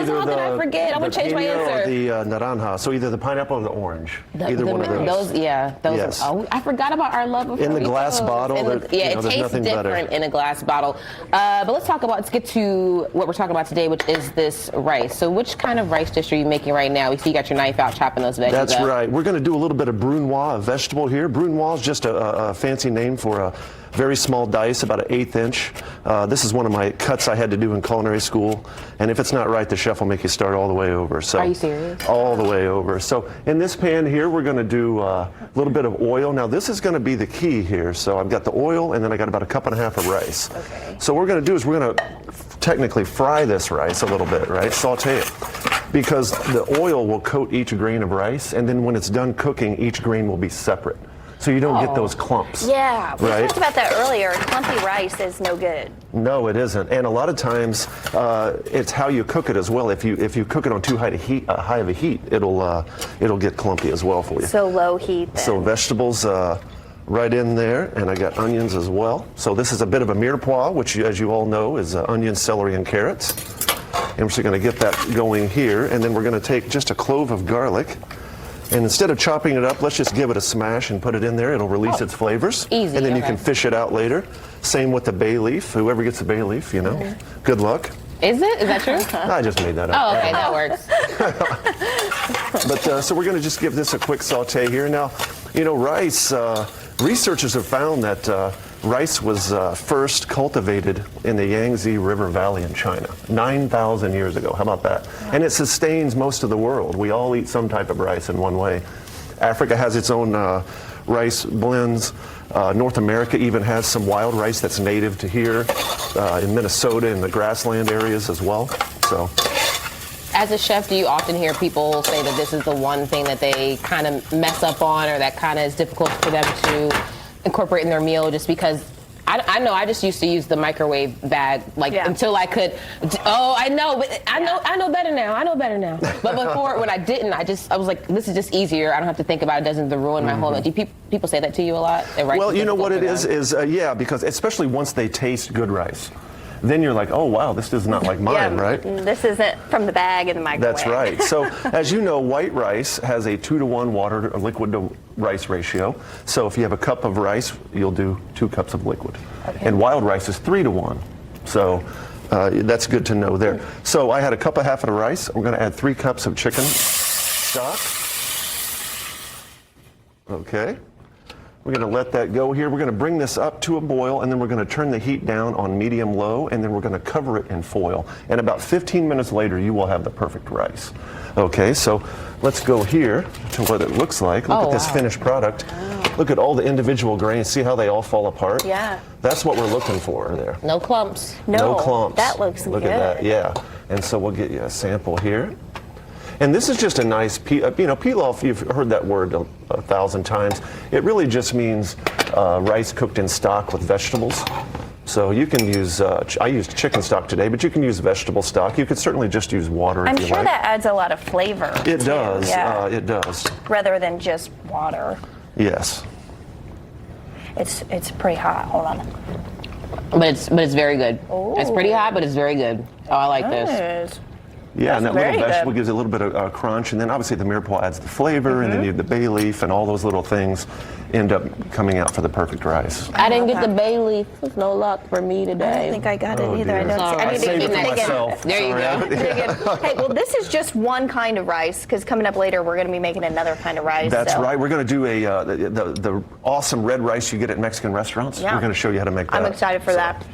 so how did I forget? I'm going to change my answer. Or the naranja, so either the pineapple or the orange. Either one of those. Those, Yes. I forgot about our love of in the glass bottle. It tastes different in a glass bottle. But let's get to what we're talking about today, which is this rice. So which kind of rice dish are you making right now? We see you got your knife out chopping those veggies That's up. right. We're going to do a little bit of brunoise, a vegetable here. Brunoise is just a fancy name for a very small dice, about an 1/8 inch. This is one of my cuts I had to do in culinary school. And if it's not right, the chef will make you start all the way over. So, are you serious? All the way over. So in this pan here, we're going to do a little bit of oil. Now this is going to be the key here. So I've got the oil, and then I got about 1.5 cups of rice. Okay. So what we're going to do is we're going to technically fry this rice a little bit, right? Saute it. Because the oil will coat each grain of rice, and then when it's done cooking, each grain will be separate. So you don't get those clumps. Yeah, we right? talked about that earlier. Clumpy rice is no good. No, it isn't. And a lot of times, it's how you cook it as well. If you cook it on too high of a heat, it'll get clumpy as well for you. So low heat then. So vegetables right in there, and I got onions as well. So this is a bit of a mirepoix, which, as you all know, is onions, celery, and carrots. And we're just going to get that going here, and then we're going to take just a clove of garlic. And instead of chopping it up, let's just give it a smash and put it in there. It'll release its flavors. Easy. And then you can fish it out later. Same with the bay leaf. Whoever gets the bay leaf, good luck. Is it? Is that true? I just made that up. Oh, okay, that works. But so we're going to just give this a quick saute here. Now, rice, researchers have found that rice was first cultivated in the Yangtze River Valley in China 9,000 years ago. How about that? And it sustains most of the world. We all eat some type of rice in one way. Africa has its own rice blends. North America even has some wild rice that's native to here. In Minnesota, in the grassland areas as well. So, as a chef, do you often hear people say that this is the one thing that they kind of mess up on, or that kind of is difficult for them to incorporate in their meal, just because I know I just used to use the microwave bag until I could. Oh, I know, but I know better now. I know better now. But before, when I didn't, I was like, this is just easier. I don't have to think about it. Doesn't ruin my whole meal. Do people say that to you a lot? Well, you know what it is because especially once they taste good rice, then you're like, oh wow, this is not like mine, right? This isn't from the bag in the microwave. That's right. So as you know, white rice has a 2-to-1 water or liquid to rice ratio. So if you have a cup of rice, you'll do 2 cups of liquid. Okay. And wild rice is 3-to-1. So that's good to know there. So I had a cup and a half of rice. I'm going to add 3 cups of chicken stock. Okay. We're going to let that go here. We're going to bring this up to a boil, and then we're going to turn the heat down on medium-low, and then we're going to cover it in foil. And about 15 minutes later, you will have the perfect rice. Okay, so let's go here to what it looks like. Look at this finished product. Wow. Look at all the individual grains. See how they all fall apart? Yeah. That's what we're looking for there. No clumps. No clumps. That looks good. Look at that, yeah. And so we'll get you a sample here. And this is just a nice, pilaf, you've heard that word a 1,000 times. It really just means rice cooked in stock with vegetables. So you can use, I used chicken stock today, but you can use vegetable stock. You could certainly just use water if you like. I'm sure that adds a lot of flavor. It does, yeah. It does. Rather than just water. Yes. It's pretty hot, hold on. But it's very good. Ooh. It's pretty hot, but it's very good. Oh, I like this. Yeah, and that little vegetable good. gives it a little bit of crunch, and then obviously the mirepoix adds the flavor, and then you have the bay leaf, and all those little things end up coming out for the perfect rice. I didn't get the bay leaf. There's no luck for me today. I don't think I got it either. Dear. I don't see. I saved it for myself. There you go. Hey, well, this is just one kind of rice, because coming up later, we're going to be making another kind of rice. That's right. We're going to do the awesome red rice you get at Mexican restaurants. Yeah. We're going to show you how to make that. I'm excited for that.